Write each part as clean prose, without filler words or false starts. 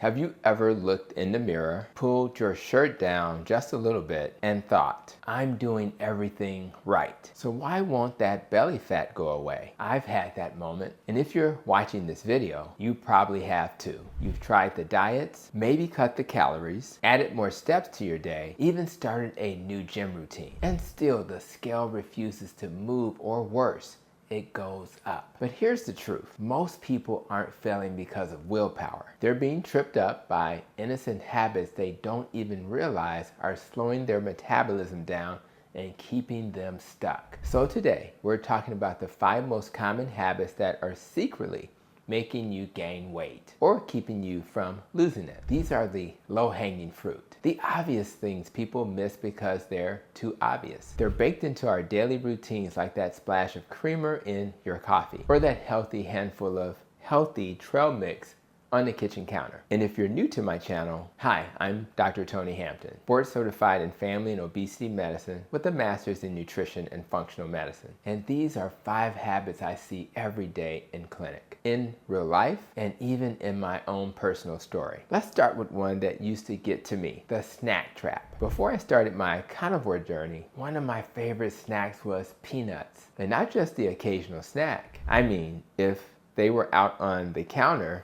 Have you ever looked in the mirror, pulled your shirt down just a little bit, and thought, I'm doing everything right, so why won't that belly fat go away? I've had that moment, and if you're watching this video, you probably have too. You've tried the diets, maybe cut the calories, added more steps to your day, even started a new gym routine, and still the scale refuses to move, or worse, it goes up. But here's the truth. Most people aren't failing because of willpower. They're being tripped up by innocent habits they don't even realize are slowing their metabolism down and keeping them stuck. So today, we're talking about the 5 most common habits that are secretly making you gain weight or keeping you from losing it. These are the low-hanging fruit. The obvious things people miss because they're too obvious. They're baked into our daily routines, like that splash of creamer in your coffee or that healthy handful of healthy trail mix on the kitchen counter. And if you're new to my channel, hi, I'm Dr. Tony Hampton, board certified in family and obesity medicine with a master's in nutrition and functional medicine. And these are 5 habits I see every day in clinic, in real life, and even in my own personal story. Let's start with one that used to get to me, the snack trap. Before I started my carnivore journey, one of my favorite snacks was peanuts. And not just the occasional snack. I mean, if they were out on the counter,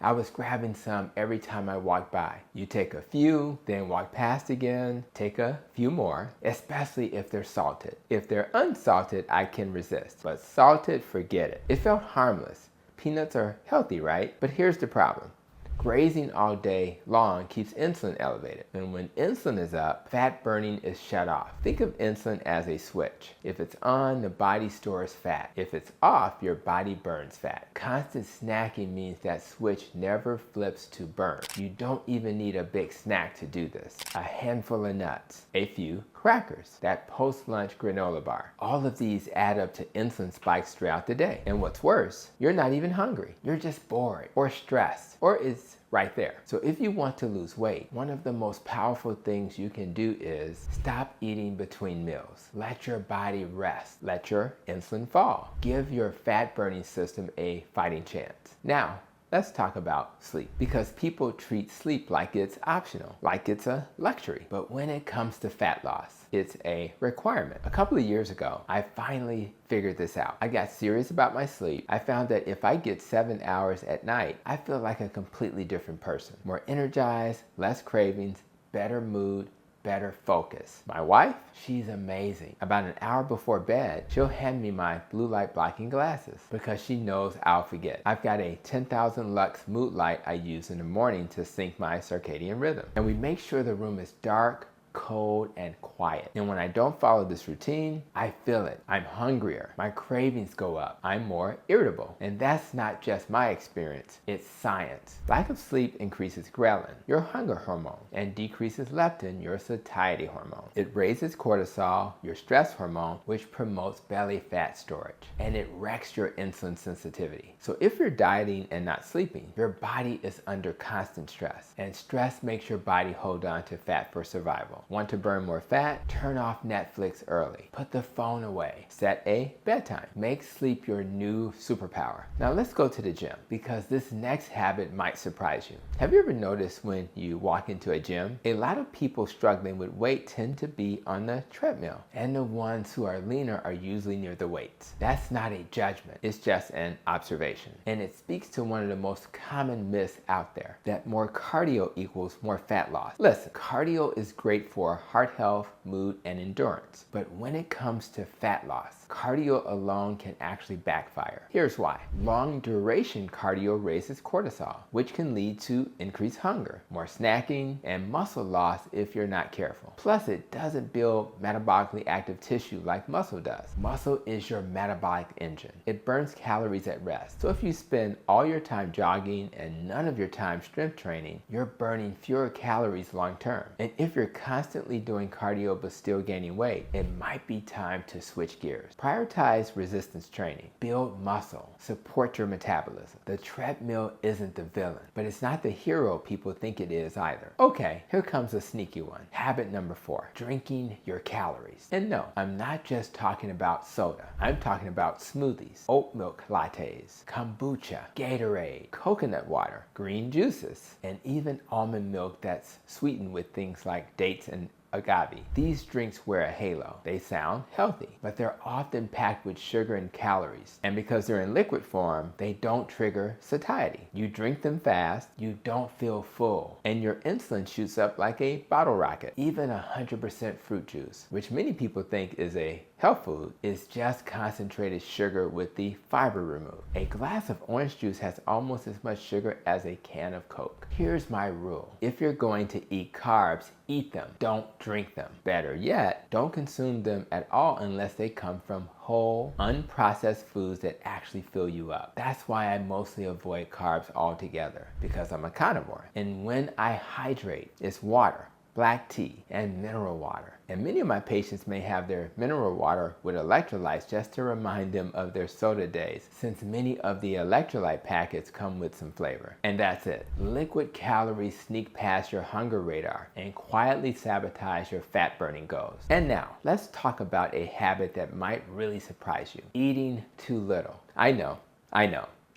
I was grabbing some every time I walked by. You take a few, then walk past again, take a few more, especially if they're salted. If they're unsalted, I can resist, but salted, forget it. It felt harmless. Peanuts are healthy, right? But here's the problem. Grazing all day long keeps insulin elevated. And when insulin is up, fat burning is shut off. Think of insulin as a switch. If it's on, the body stores fat. If it's off, your body burns fat. Constant snacking means that switch never flips to burn. You don't even need a big snack to do this. A handful of nuts, a few crackers, that post-lunch granola bar. All of these add up to insulin spikes throughout the day. And what's worse, you're not even hungry. You're just bored or stressed, or it's right there. So if you want to lose weight, one of the most powerful things you can do is stop eating between meals. Let your body rest. Let your insulin fall. Give your fat burning system a fighting chance. Now, let's talk about sleep, because people treat sleep like it's optional, like it's a luxury. But when it comes to fat loss, it's a requirement. A couple of years ago, I finally figured this out. I got serious about my sleep. I found that if I get 7 hours at night, I feel like a completely different person. More energized, less cravings, better mood, better focus. My wife, she's amazing. About an hour before bed, she'll hand me my blue light blocking glasses because she knows I'll forget. I've got a 10,000 lux mood light I use in the morning to sync my circadian rhythm. And we make sure the room is dark, cold, and quiet. And when I don't follow this routine, I feel it. I'm hungrier. My cravings go up. I'm more irritable. And that's not just my experience. It's science. Lack of sleep increases ghrelin, your hunger hormone, and decreases leptin, your satiety hormone. It raises cortisol, your stress hormone, which promotes belly fat storage. And it wrecks your insulin sensitivity. So if you're dieting and not sleeping, your body is under constant stress. And stress makes your body hold on to fat for survival. Want to burn more fat? Turn off Netflix early. Put the phone away. Set a bedtime. Make sleep your new superpower. Now let's go to the gym, because this next habit might surprise you. Have you ever noticed when you walk into a gym, a lot of people struggling with weight tend to be on the treadmill, and the ones who are leaner are usually near the weights. That's not a judgment. It's just an observation. And it speaks to one of the most common myths out there, that more cardio equals more fat loss. Listen, cardio is great for heart health, mood, and endurance. But when it comes to fat loss, cardio alone can actually backfire. Here's why. Long duration cardio raises cortisol, which can lead to increased hunger, more snacking, and muscle loss if you're not careful. Plus, it doesn't build metabolically active tissue like muscle does. Muscle is your metabolic engine. It burns calories at rest. So if you spend all your time jogging and none of your time strength training, you're burning fewer calories long term. And if you're constantly constantly doing cardio but still gaining weight, it might be time to switch gears. Prioritize resistance training, build muscle, support your metabolism. The treadmill isn't the villain, but it's not the hero people think it is either. Okay, here comes a sneaky one. Habit number 4, drinking your calories. And no, I'm not just talking about soda. I'm talking about smoothies, oat milk lattes, kombucha, Gatorade, coconut water, green juices, and even almond milk that's sweetened with things like dates and agave. These drinks wear a halo. They sound healthy, but they're often packed with sugar and calories. And because they're in liquid form, they don't trigger satiety. You drink them fast, you don't feel full, and your insulin shoots up like a bottle rocket. Even 100% fruit juice, which many people think is a health food, is just concentrated sugar with the fiber removed. A glass of orange juice has almost as much sugar as a can of Coke. Here's my rule. If you're going to eat carbs, eat them. Don't drink them. Better yet, don't consume them at all unless they come from whole, unprocessed foods that actually fill you up. That's why I mostly avoid carbs altogether, because I'm a carnivore. And when I hydrate, it's water, black tea, and mineral water. And many of my patients may have their mineral water with electrolytes just to remind them of their soda days, since many of the electrolyte packets come with some flavor. And that's it. Liquid calories sneak past your hunger radar and quietly sabotage your fat burning goals. And now, let's talk about a habit that might really surprise you. Eating too little. I know.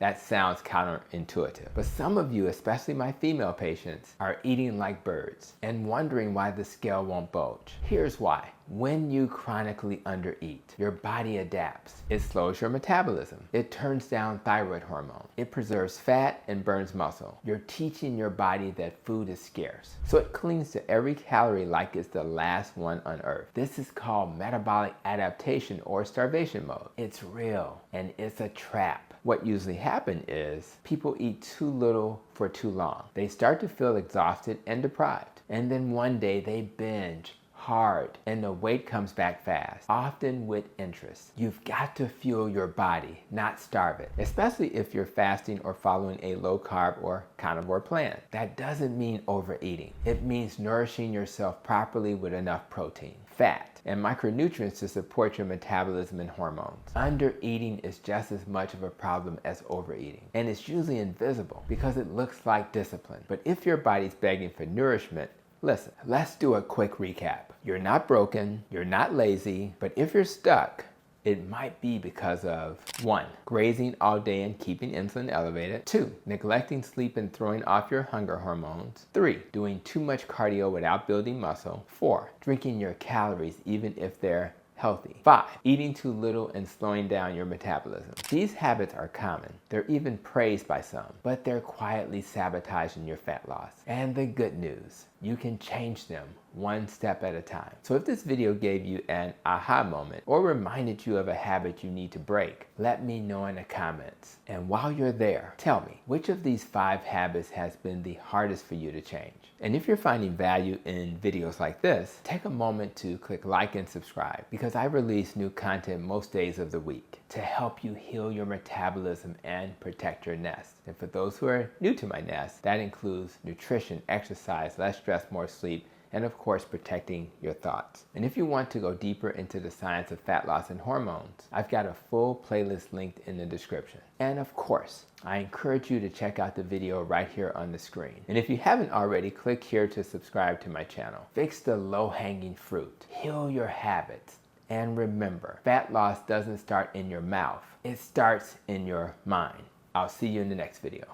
That sounds counterintuitive, but some of you, especially my female patients, are eating like birds and wondering why the scale won't bulge. Here's why. When you chronically undereat, your body adapts. It slows your metabolism. It turns down thyroid hormone. It preserves fat and burns muscle. You're teaching your body that food is scarce, so it clings to every calorie like it's the last one on earth. This is called metabolic adaptation or starvation mode. It's real and it's a trap. What usually happens is people eat too little for too long. They start to feel exhausted and deprived, and then one day they binge hard and the weight comes back fast, often with interest. You've got to fuel your body, not starve it, especially if you're fasting or following a low carb or carnivore plan. That doesn't mean overeating. It means nourishing yourself properly with enough protein, fat, and micronutrients to support your metabolism and hormones. Undereating is just as much of a problem as overeating, and it's usually invisible because it looks like discipline. But if your body's begging for nourishment, listen, let's do a quick recap. You're not broken, you're not lazy, but if you're stuck, it might be because of 1. Grazing all day and keeping insulin elevated. 2. Neglecting sleep and throwing off your hunger hormones. 3. Doing too much cardio without building muscle. 4. Drinking your calories even if they're healthy. 5. Eating too little and slowing down your metabolism. These habits are common. They're even praised by some, but they're quietly sabotaging your fat loss. And the good news, you can change them one step at a time. So if this video gave you an aha moment or reminded you of a habit you need to break, let me know in the comments. And while you're there, tell me, which of these 5 habits has been the hardest for you to change? And if you're finding value in videos like this, take a moment to click like and subscribe, because I release new content most days of the week to help you heal your metabolism and protect your nest. And for those who are new to my nest, that includes nutrition, exercise, less stress, more sleep, and of course protecting your thoughts. And if you want to go deeper into the science of fat loss and hormones, I've got a full playlist linked in the description. And of course, I encourage you to check out the video right here on the screen. And if you haven't already, click here to subscribe to my channel. Fix the low-hanging fruit, heal your habits, and remember, fat loss doesn't start in your mouth, it starts in your mind. I'll see you in the next video.